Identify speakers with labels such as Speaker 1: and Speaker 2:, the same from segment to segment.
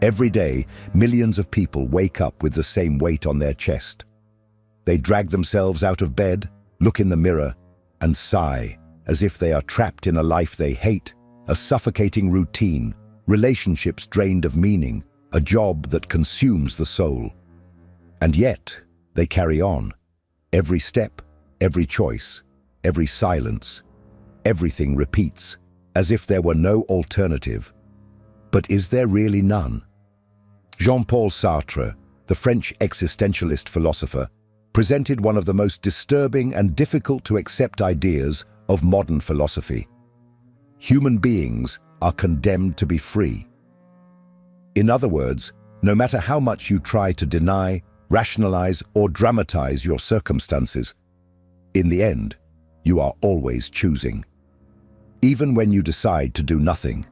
Speaker 1: Every day, millions of people wake up with the same weight on their chest. They drag themselves out of bed, look in the mirror, and sigh, as if they are trapped in a life they hate, a suffocating routine, relationships drained of meaning, a job that consumes the soul. And yet, they carry on. Every step, every choice, every silence, everything repeats, as if there were no alternative. But is there really none? Jean-Paul Sartre, the French existentialist philosopher, presented one of the most disturbing and difficult to accept ideas of modern philosophy. Human beings are condemned to be free. In other words, no matter how much you try to deny, rationalize, or dramatize your circumstances, in the end, you are always choosing. Even when you decide to do nothing,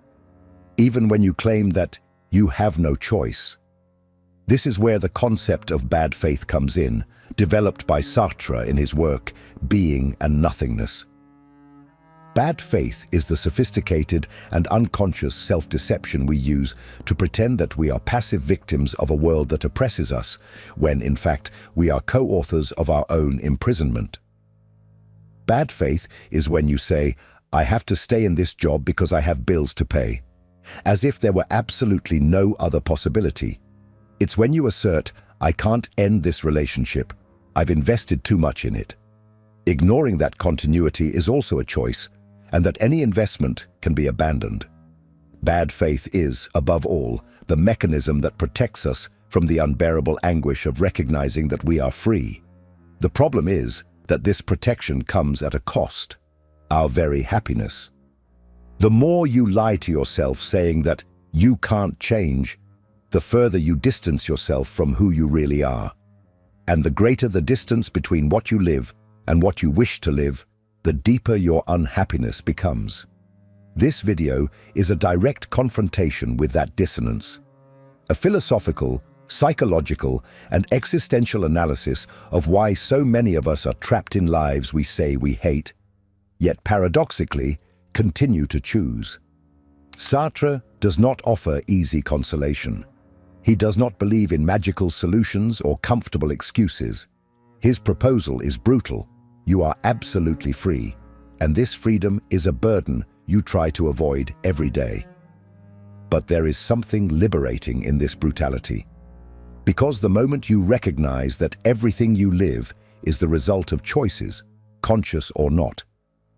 Speaker 1: even when you claim that you have no choice. This is where the concept of bad faith comes in, developed by Sartre in his work, Being and Nothingness. Bad faith is the sophisticated and unconscious self-deception we use to pretend that we are passive victims of a world that oppresses us, when, in fact, we are co-authors of our own imprisonment. Bad faith is when you say, "I have to stay in this job because I have bills to pay," as if there were absolutely no other possibility. It's when you assert, "I can't end this relationship. I've invested too much in it." Ignoring that continuity is also a choice, and that any investment can be abandoned. Bad faith is, above all, the mechanism that protects us from the unbearable anguish of recognizing that we are free. The problem is that this protection comes at a cost, our very happiness. The more you lie to yourself saying that you can't change, the further you distance yourself from who you really are. And the greater the distance between what you live and what you wish to live, the deeper your unhappiness becomes. This video is a direct confrontation with that dissonance. A philosophical, psychological, and existential analysis of why so many of us are trapped in lives we say we hate, yet paradoxically continue to choose. Sartre does not offer easy consolation. He does not believe in magical solutions or comfortable excuses. His proposal is brutal. You are absolutely free, and this freedom is a burden you try to avoid every day. But there is something liberating in this brutality. Because the moment you recognize that everything you live is the result of choices, conscious or not,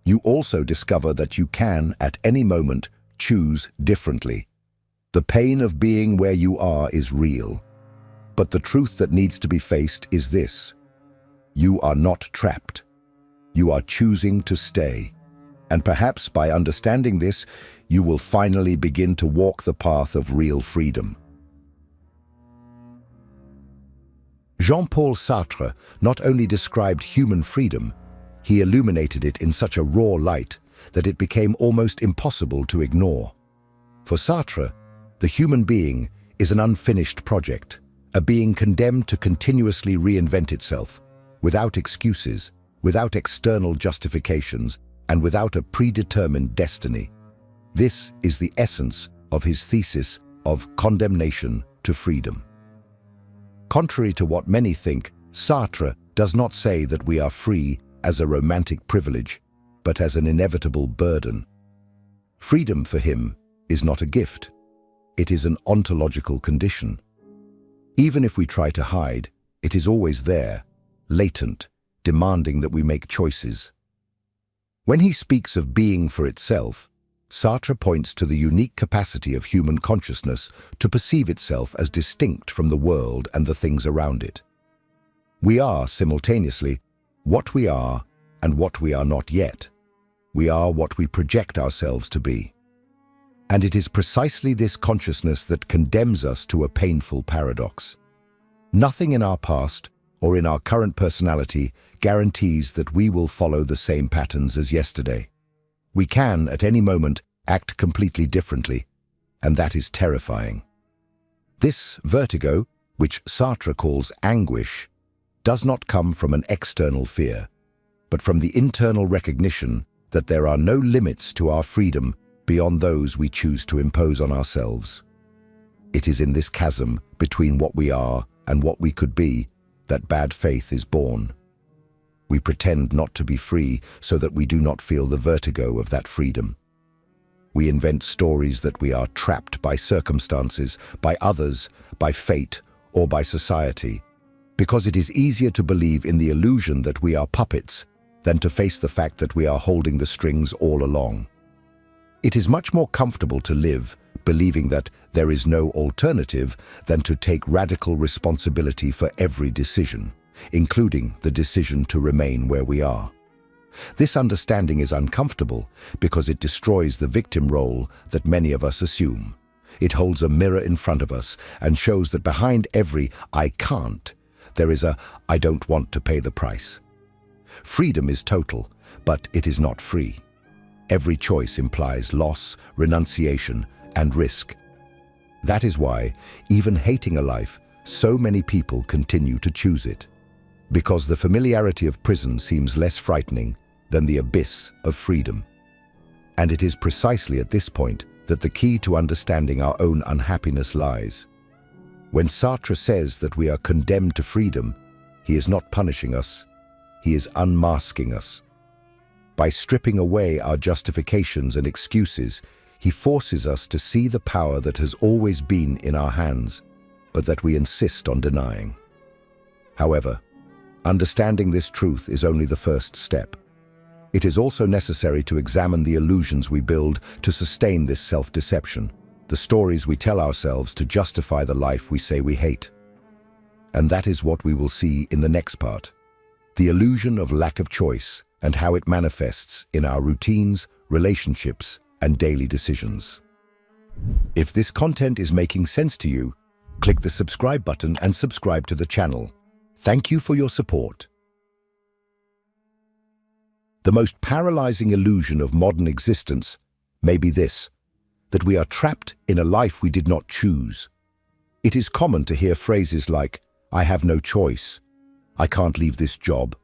Speaker 1: you also discover that you can, at any moment, choose differently. The pain of being where you are is real. But the truth that needs to be faced is this: you are not trapped. You are choosing to stay. And perhaps by understanding this, you will finally begin to walk the path of real freedom. Jean-Paul Sartre not only described human freedom, he illuminated it in such a raw light that it became almost impossible to ignore. For Sartre, the human being is an unfinished project, a being condemned to continuously reinvent itself, without excuses, without external justifications, and without a predetermined destiny. This is the essence of his thesis of condemnation to freedom. Contrary to what many think, Sartre does not say that we are free as a romantic privilege, but as an inevitable burden. Freedom for him is not a gift. It is an ontological condition. Even if we try to hide, it is always there, latent, demanding that we make choices. When he speaks of being for itself, Sartre points to the unique capacity of human consciousness to perceive itself as distinct from the world and the things around it. We are, simultaneously, what we are and what we are not yet. We are what we project ourselves to be. And it is precisely this consciousness that condemns us to a painful paradox. Nothing in our past or in our current personality guarantees that we will follow the same patterns as yesterday. We can, at any moment, act completely differently, and that is terrifying. This vertigo, which Sartre calls anguish, does not come from an external fear, but from the internal recognition that there are no limits to our freedom beyond those we choose to impose on ourselves. It is in this chasm between what we are and what we could be that bad faith is born. We pretend not to be free so that we do not feel the vertigo of that freedom. We invent stories that we are trapped by circumstances, by others, by fate, or by society, because it is easier to believe in the illusion that we are puppets than to face the fact that we are holding the strings all along. It is much more comfortable to live believing that there is no alternative than to take radical responsibility for every decision, including the decision to remain where we are. This understanding is uncomfortable because it destroys the victim role that many of us assume. It holds a mirror in front of us and shows that behind every "I can't," there is a "I don't want to pay the price." Freedom is total, but it is not free. Every choice implies loss, renunciation, and risk. That is why, even hating a life, so many people continue to choose it. Because the familiarity of prison seems less frightening than the abyss of freedom. And it is precisely at this point that the key to understanding our own unhappiness lies. When Sartre says that we are condemned to freedom, he is not punishing us, he is unmasking us. By stripping away our justifications and excuses, he forces us to see the power that has always been in our hands, but that we insist on denying. However, understanding this truth is only the first step. It is also necessary to examine the illusions we build to sustain this self-deception, the stories we tell ourselves to justify the life we say we hate. And that is what we will see in the next part: the illusion of lack of choice and how it manifests in our routines, relationships, and daily decisions. If this content is making sense to you, click the subscribe button and subscribe to the channel. Thank you for your support. The most paralyzing illusion of modern existence may be this: that we are trapped in a life we did not choose. It is common to hear phrases like, "I have no choice," "I can't leave this job,"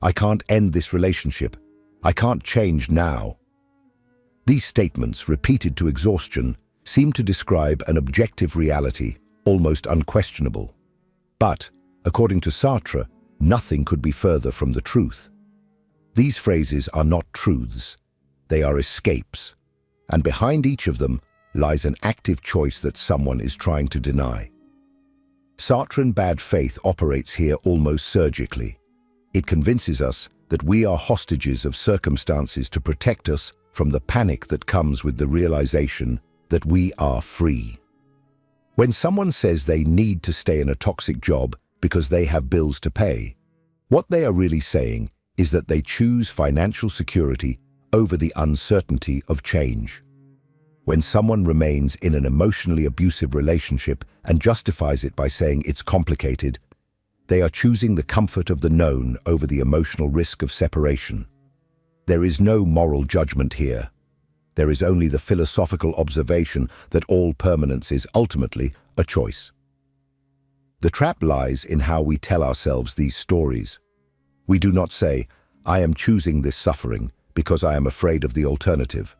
Speaker 1: "I can't end this relationship," "I can't change now." These statements, repeated to exhaustion, seem to describe an objective reality, almost unquestionable. But, according to Sartre, nothing could be further from the truth. These phrases are not truths, they are escapes, and behind each of them lies an active choice that someone is trying to deny. Sartrean bad faith operates here almost surgically. It convinces us that we are hostages of circumstances to protect us from the panic that comes with the realization that we are free. When someone says they need to stay in a toxic job because they have bills to pay, what they are really saying is that they choose financial security over the uncertainty of change. When someone remains in an emotionally abusive relationship and justifies it by saying it's complicated, they are choosing the comfort of the known over the emotional risk of separation. There is no moral judgment here. There is only the philosophical observation that all permanence is ultimately a choice. The trap lies in how we tell ourselves these stories. We do not say, "I am choosing this suffering because I am afraid of the alternative."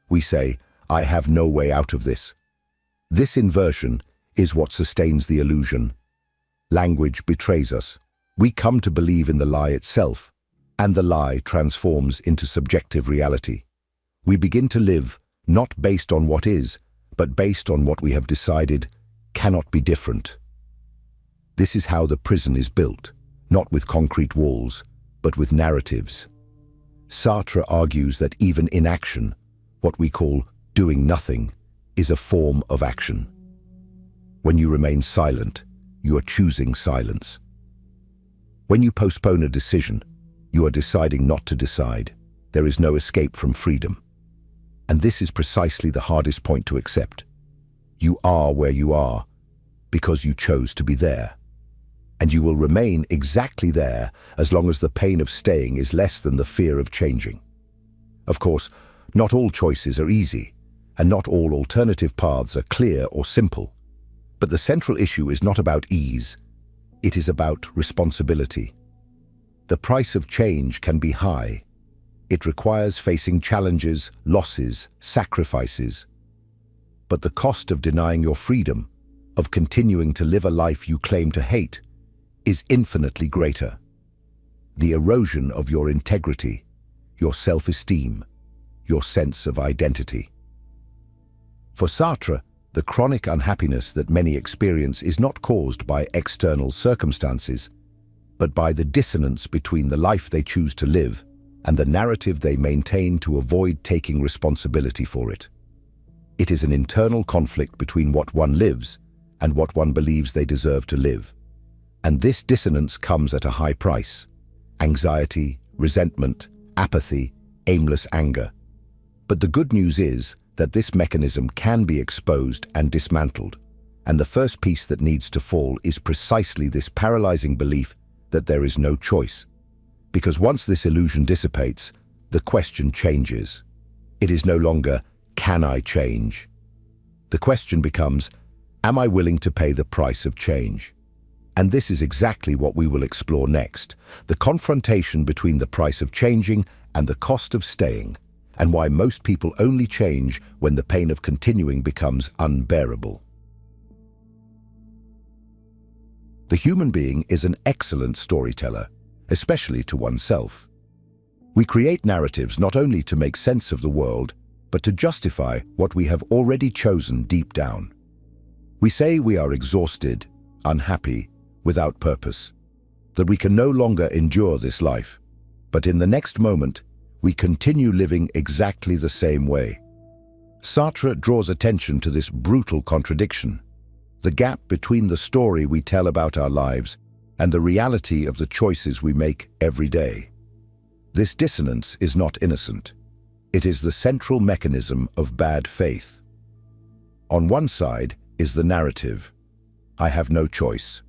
Speaker 1: We say, "I have no way out of this." This inversion is what sustains the illusion. Language betrays us. We come to believe in the lie itself, and the lie transforms into subjective reality. We begin to live not based on what is, but based on what we have decided cannot be different. This is how the prison is built, not with concrete walls, but with narratives. Sartre argues that even inaction, what we call doing nothing, is a form of action. When you remain silent, you are choosing silence. When you postpone a decision, you are deciding not to decide. There is no escape from freedom. And this is precisely the hardest point to accept. You are where you are because you chose to be there. And you will remain exactly there as long as the pain of staying is less than the fear of changing. Of course, not all choices are easy, and not all alternative paths are clear or simple. But the central issue is not about ease, it is about responsibility. The price of change can be high. It requires facing challenges, losses, sacrifices. But the cost of denying your freedom of continuing to live a life you claim to hate is infinitely greater. The erosion of your integrity, your self-esteem, your sense of identity. For Sartre, the chronic unhappiness that many experience is not caused by external circumstances, but by the dissonance between the life they choose to live and the narrative they maintain to avoid taking responsibility for it. It is an internal conflict between what one lives and what one believes they deserve to live. And this dissonance comes at a high price: anxiety, resentment, apathy, aimless anger. But the good news is that this mechanism can be exposed and dismantled, and the first piece that needs to fall is precisely this paralyzing belief that there is no choice. Because once this illusion dissipates, the question changes. It is no longer, can I change? The question becomes, am I willing to pay the price of change? And this is exactly what we will explore next: the confrontation between the price of changing and the cost of staying, and why most people only change when the pain of continuing becomes unbearable. The human being is an excellent storyteller, especially to oneself. We create narratives not only to make sense of the world, but to justify what we have already chosen deep down. We say we are exhausted, unhappy, without purpose, that we can no longer endure this life, but in the next moment, we continue living exactly the same way. Sartre draws attention to this brutal contradiction, the gap between the story we tell about our lives and the reality of the choices we make every day. This dissonance is not innocent. It is the central mechanism of bad faith. On one side is the narrative: I have no choice.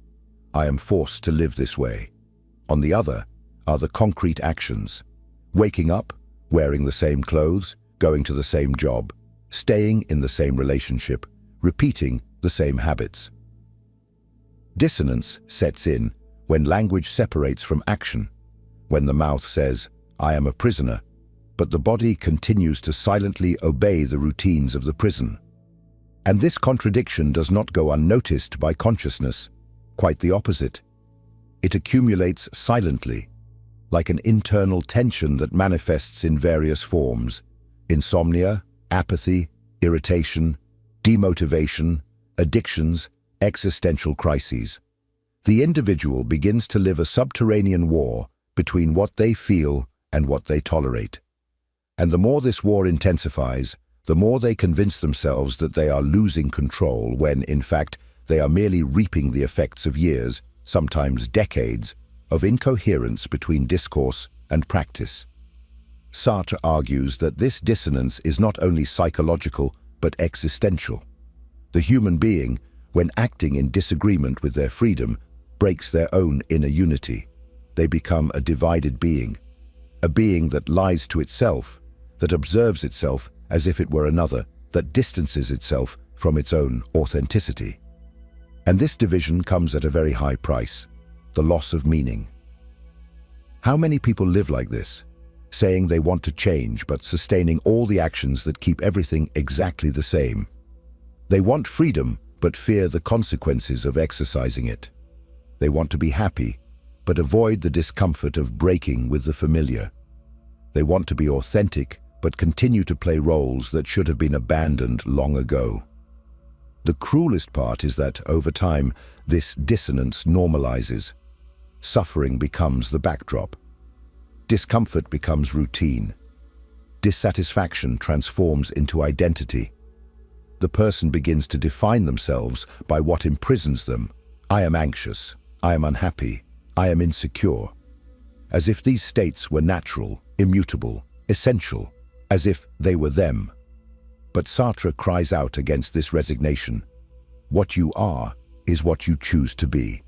Speaker 1: I am forced to live this way. On the other are the concrete actions: waking up, wearing the same clothes, going to the same job, staying in the same relationship, repeating the same habits. Dissonance sets in when language separates from action, when the mouth says, I am a prisoner, but the body continues to silently obey the routines of the prison. And this contradiction does not go unnoticed by consciousness. Quite the opposite. It accumulates silently, like an internal tension that manifests in various forms: insomnia, apathy, irritation, demotivation, addictions, existential crises. The individual begins to live a subterranean war between what they feel and what they tolerate. And the more this war intensifies, the more they convince themselves that they are losing control when, in fact, they are merely reaping the effects of years, sometimes decades, of incoherence between discourse and practice. Sartre argues that this dissonance is not only psychological but existential. The human being, when acting in disagreement with their freedom, breaks their own inner unity. They become a divided being, a being that lies to itself, that observes itself as if it were another, that distances itself from its own authenticity. And this division comes at a very high price: the loss of meaning. How many people live like this, saying they want to change but sustaining all the actions that keep everything exactly the same? They want freedom but fear the consequences of exercising it. They want to be happy but avoid the discomfort of breaking with the familiar. They want to be authentic but continue to play roles that should have been abandoned long ago. The cruelest part is that, over time, this dissonance normalizes. Suffering becomes the backdrop. Discomfort becomes routine. Dissatisfaction transforms into identity. The person begins to define themselves by what imprisons them. I am anxious. I am unhappy. I am insecure. As if these states were natural, immutable, essential, as if they were them. But Sartre cries out against this resignation. What you are is what you choose to be.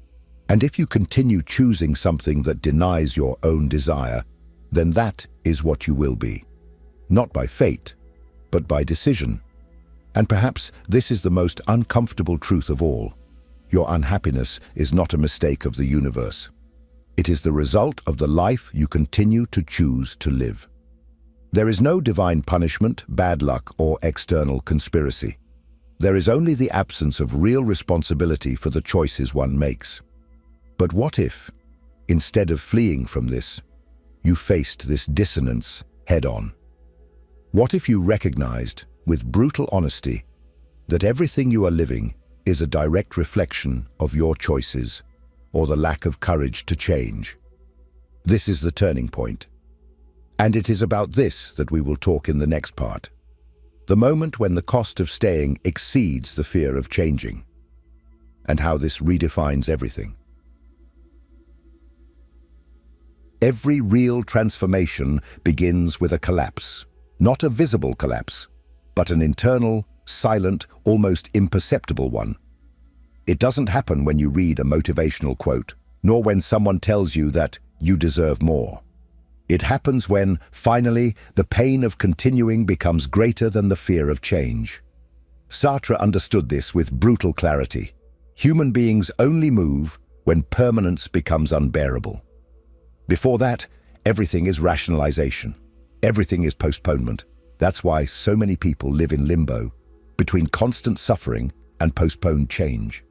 Speaker 1: And if you continue choosing something that denies your own desire, then that is what you will be. Not by fate, but by decision. And perhaps this is the most uncomfortable truth of all. Your unhappiness is not a mistake of the universe. It is the result of the life you continue to choose to live. There is no divine punishment, bad luck, or external conspiracy. There is only the absence of real responsibility for the choices one makes. But what if, instead of fleeing from this, you faced this dissonance head-on? What if you recognized, with brutal honesty, that everything you are living is a direct reflection of your choices or the lack of courage to change? This is the turning point. And it is about this that we will talk in the next part. The moment when the cost of staying exceeds the fear of changing, and how this redefines everything. Every real transformation begins with a collapse, not a visible collapse, but an internal, silent, almost imperceptible one. It doesn't happen when you read a motivational quote, nor when someone tells you that you deserve more. It happens when, finally, the pain of continuing becomes greater than the fear of change. Sartre understood this with brutal clarity. Human beings only move when permanence becomes unbearable. Before that, everything is rationalization. Everything is postponement. That's why so many people live in limbo, between constant suffering and postponed change.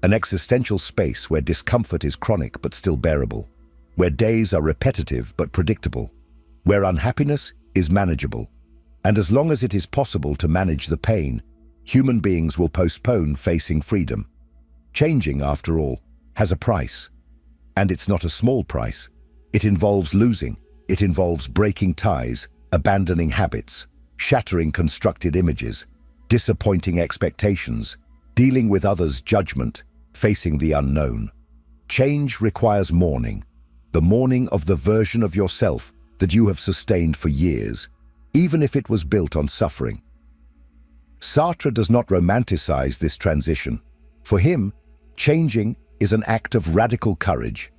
Speaker 1: An existential space where discomfort is chronic but still bearable, where days are repetitive but predictable, where unhappiness is manageable. And as long as it is possible to manage the pain, human beings will postpone facing freedom. Changing, after all, has a price. And it's not a small price. It involves losing. It involves breaking ties, abandoning habits, shattering constructed images, disappointing expectations, dealing with others' judgment, facing the unknown. Change requires mourning. The mourning of the version of yourself that you have sustained for years, even if it was built on suffering. Sartre does not romanticize this transition. For him, changing is an act of radical courage.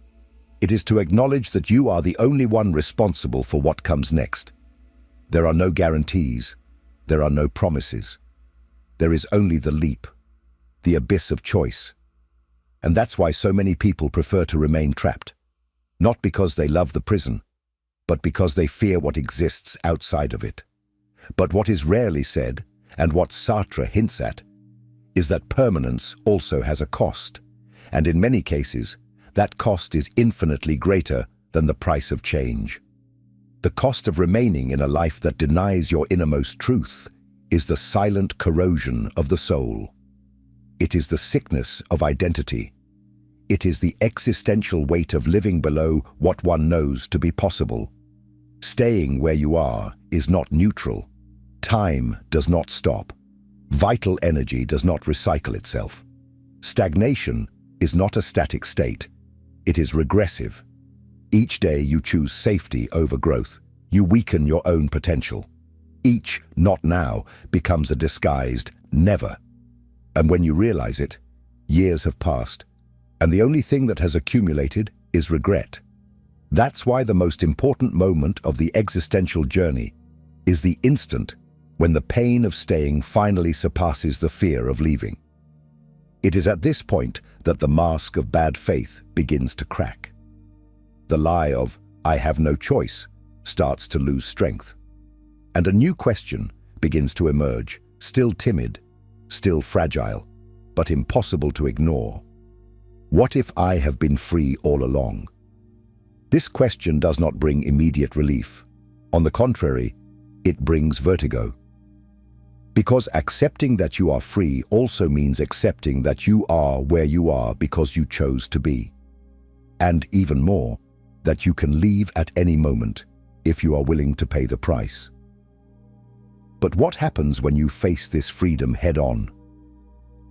Speaker 1: It is to acknowledge that you are the only one responsible for what comes next. There are no guarantees. There are no promises. There is only the leap, the abyss of choice. And that's why so many people prefer to remain trapped. Not because they love the prison, but because they fear what exists outside of it. But what is rarely said, and what Sartre hints at, is that permanence also has a cost, and in many cases, that cost is infinitely greater than the price of change. The cost of remaining in a life that denies your innermost truth is the silent corrosion of the soul. It is the sickness of identity. It is the existential weight of living below what one knows to be possible. Staying where you are is not neutral. Time does not stop. Vital energy does not recycle itself. Stagnation is not a static state. It is regressive. Each day you choose safety over growth. You weaken your own potential. Each "not now" becomes a disguised "never." And when you realize it, years have passed, and the only thing that has accumulated is regret. That's why the most important moment of the existential journey is the instant when the pain of staying finally surpasses the fear of leaving. It is at this point that the mask of bad faith begins to crack. The lie of "I have no choice" starts to lose strength. And a new question begins to emerge, still timid, still fragile, but impossible to ignore. What if I have been free all along? This question does not bring immediate relief. On the contrary, it brings vertigo. Because accepting that you are free also means accepting that you are where you are because you chose to be. And even more, that you can leave at any moment if you are willing to pay the price. But what happens when you face this freedom head-on?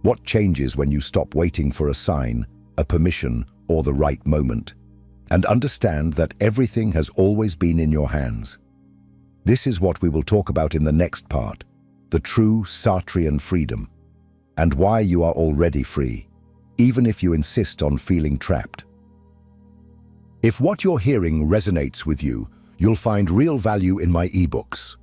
Speaker 1: What changes when you stop waiting for a sign, a permission, or the right moment, and understand that everything has always been in your hands? This is what we will talk about in the next part, the true Sartrean freedom, and why you are already free, even if you insist on feeling trapped. If what you're hearing resonates with you, you'll find real value in my ebooks.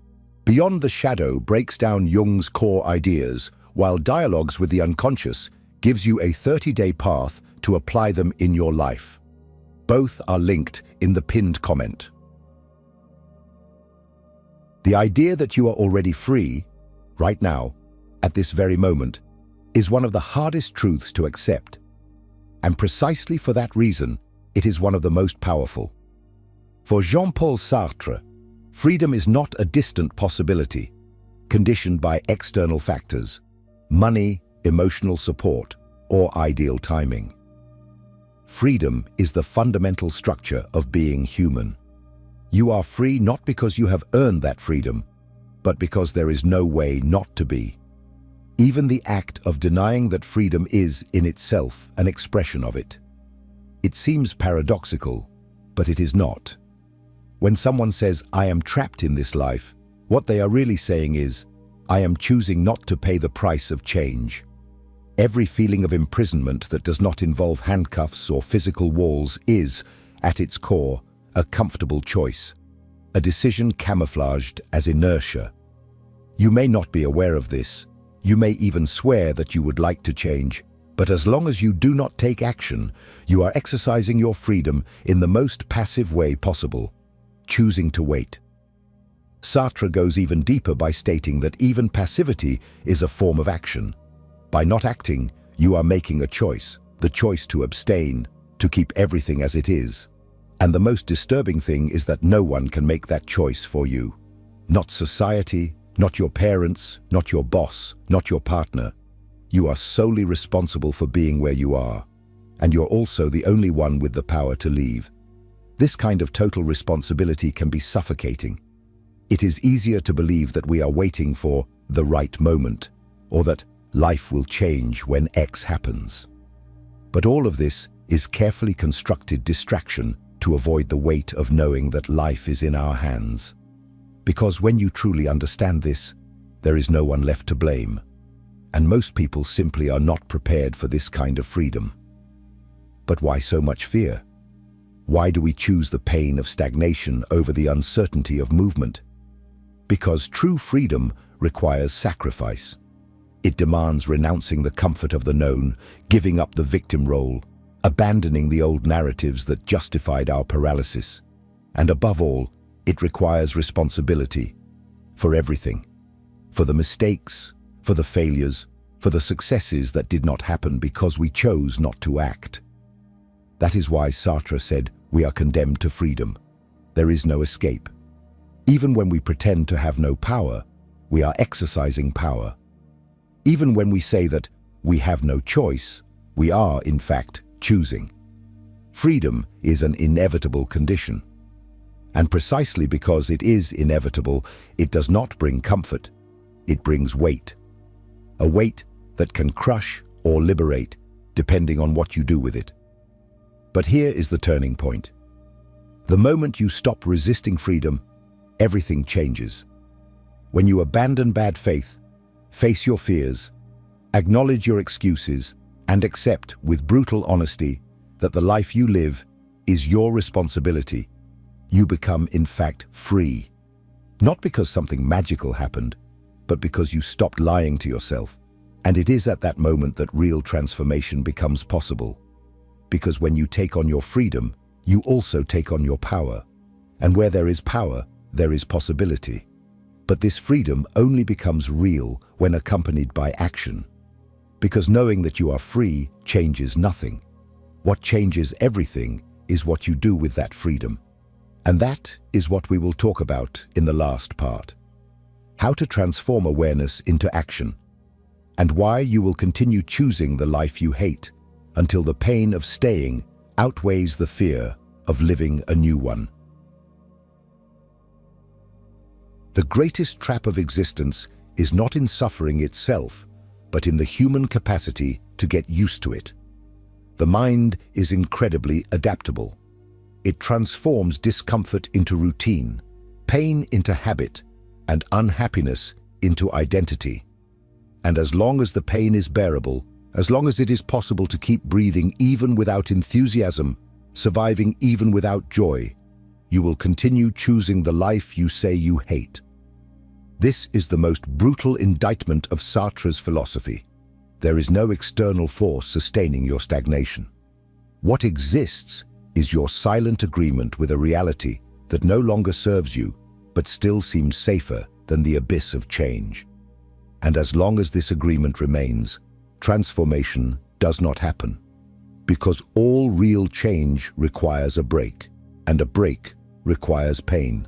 Speaker 1: Beyond the Shadow breaks down Jung's core ideas, while Dialogues with the Unconscious gives you a 30-day path to apply them in your life. Both are linked in the pinned comment. The idea that you are already free, right now, at this very moment, is one of the hardest truths to accept. And precisely for that reason, it is one of the most powerful. For Jean-Paul Sartre, freedom is not a distant possibility, conditioned by external factors, money, emotional support, or ideal timing. Freedom is the fundamental structure of being human. You are free not because you have earned that freedom, but because there is no way not to be. Even the act of denying that freedom is, in itself, an expression of it. It seems paradoxical, but it is not. When someone says, "I am trapped in this life," what they are really saying is, "I am choosing not to pay the price of change." Every feeling of imprisonment that does not involve handcuffs or physical walls is, at its core, a comfortable choice, a decision camouflaged as inertia. You may not be aware of this. You may even swear that you would like to change, but as long as you do not take action, you are exercising your freedom in the most passive way possible, choosing to wait. Sartre goes even deeper by stating that even passivity is a form of action. By not acting, you are making a choice, the choice to abstain, to keep everything as it is. And the most disturbing thing is that no one can make that choice for you. Not society, not your parents, not your boss, not your partner. You are solely responsible for being where you are, and you're also the only one with the power to leave. This kind of total responsibility can be suffocating. It is easier to believe that we are waiting for the right moment, or that life will change when X happens. But all of this is carefully constructed distraction to avoid the weight of knowing that life is in our hands. Because when you truly understand this, there is no one left to blame. And most people simply are not prepared for this kind of freedom. But why so much fear? Why do we choose the pain of stagnation over the uncertainty of movement? Because true freedom requires sacrifice. It demands renouncing the comfort of the known, giving up the victim role, abandoning the old narratives that justified our paralysis. And above all, it requires responsibility for everything, for the mistakes, for the failures, for the successes that did not happen because we chose not to act. That is why Sartre said, we are condemned to freedom. There is no escape. Even when we pretend to have no power, we are exercising power. Even when we say that we have no choice, we are, in fact, choosing. Freedom is an inevitable condition. And precisely because it is inevitable, it does not bring comfort. It brings weight. A weight that can crush or liberate, depending on what you do with it. But here is the turning point. The moment you stop resisting freedom, everything changes. When you abandon bad faith, face your fears, acknowledge your excuses, and accept with brutal honesty that the life you live is your responsibility, you become, in fact, free. Not because something magical happened, but because you stopped lying to yourself. And it is at that moment that real transformation becomes possible. Because when you take on your freedom, you also take on your power. And where there is power, there is possibility. But this freedom only becomes real when accompanied by action. Because knowing that you are free changes nothing. What changes everything is what you do with that freedom. And that is what we will talk about in the last part. How to transform awareness into action, and why you will continue choosing the life you hate until the pain of staying outweighs the fear of living a new one. The greatest trap of existence is not in suffering itself, but in the human capacity to get used to it. The mind is incredibly adaptable. It transforms discomfort into routine, pain into habit, and unhappiness into identity. And as long as the pain is bearable, as long as it is possible to keep breathing even without enthusiasm, surviving even without joy, you will continue choosing the life you say you hate. This is the most brutal indictment of Sartre's philosophy. There is no external force sustaining your stagnation. What exists is your silent agreement with a reality that no longer serves you, but still seems safer than the abyss of change. And as long as this agreement remains, transformation does not happen. Because all real change requires a break, and a break requires pain.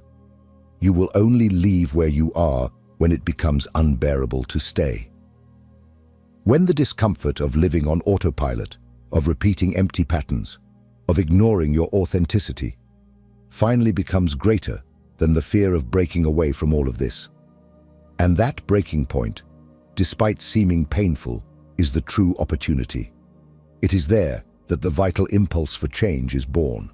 Speaker 1: You will only leave where you are when it becomes unbearable to stay. When the discomfort of living on autopilot, of repeating empty patterns, of ignoring your authenticity, finally becomes greater than the fear of breaking away from all of this. And that breaking point, despite seeming painful, is the true opportunity. It is there that the vital impulse for change is born.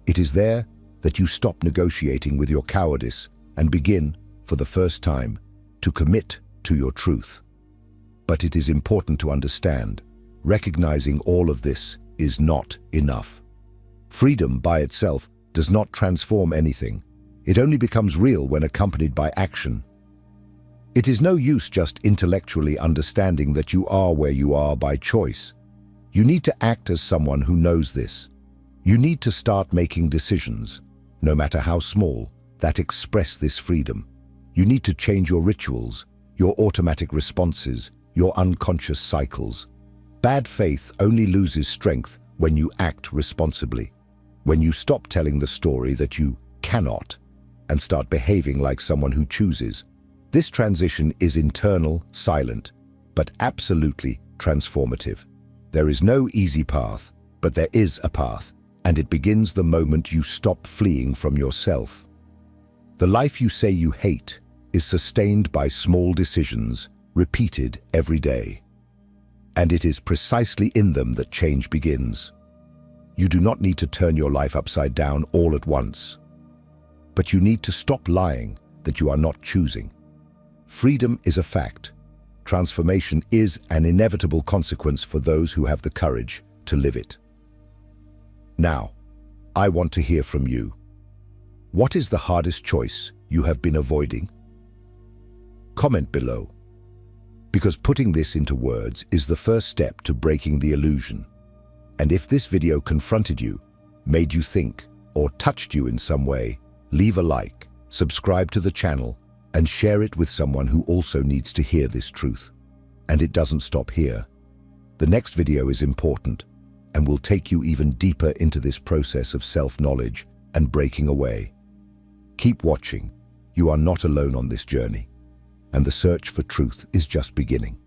Speaker 1: It is there that you stop negotiating with your cowardice and begin, for the first time, to commit to your truth. But it is important to understand, recognizing all of this is not enough. Freedom by itself does not transform anything. It only becomes real when accompanied by action. It is no use just intellectually understanding that you are where you are by choice. You need to act as someone who knows this. You need to start making decisions, no matter how small, that express this freedom. You need to change your rituals, your automatic responses, your unconscious cycles. Bad faith only loses strength when you act responsibly, when you stop telling the story that you cannot and start behaving like someone who chooses. This transition is internal, silent, but absolutely transformative. There is no easy path, but there is a path, and it begins the moment you stop fleeing from yourself. The life you say you hate is sustained by small decisions, repeated every day. And it is precisely in them that change begins. You do not need to turn your life upside down all at once. But you need to stop lying that you are not choosing. Freedom is a fact. Transformation is an inevitable consequence for those who have the courage to live it. Now, I want to hear from you. What is the hardest choice you have been avoiding? Comment below. Because putting this into words is the first step to breaking the illusion. And if this video confronted you, made you think, or touched you in some way, leave a like, subscribe to the channel, and share it with someone who also needs to hear this truth. And it doesn't stop here. The next video is important and will take you even deeper into this process of self-knowledge and breaking away. Keep watching. You are not alone on this journey, and the search for truth is just beginning.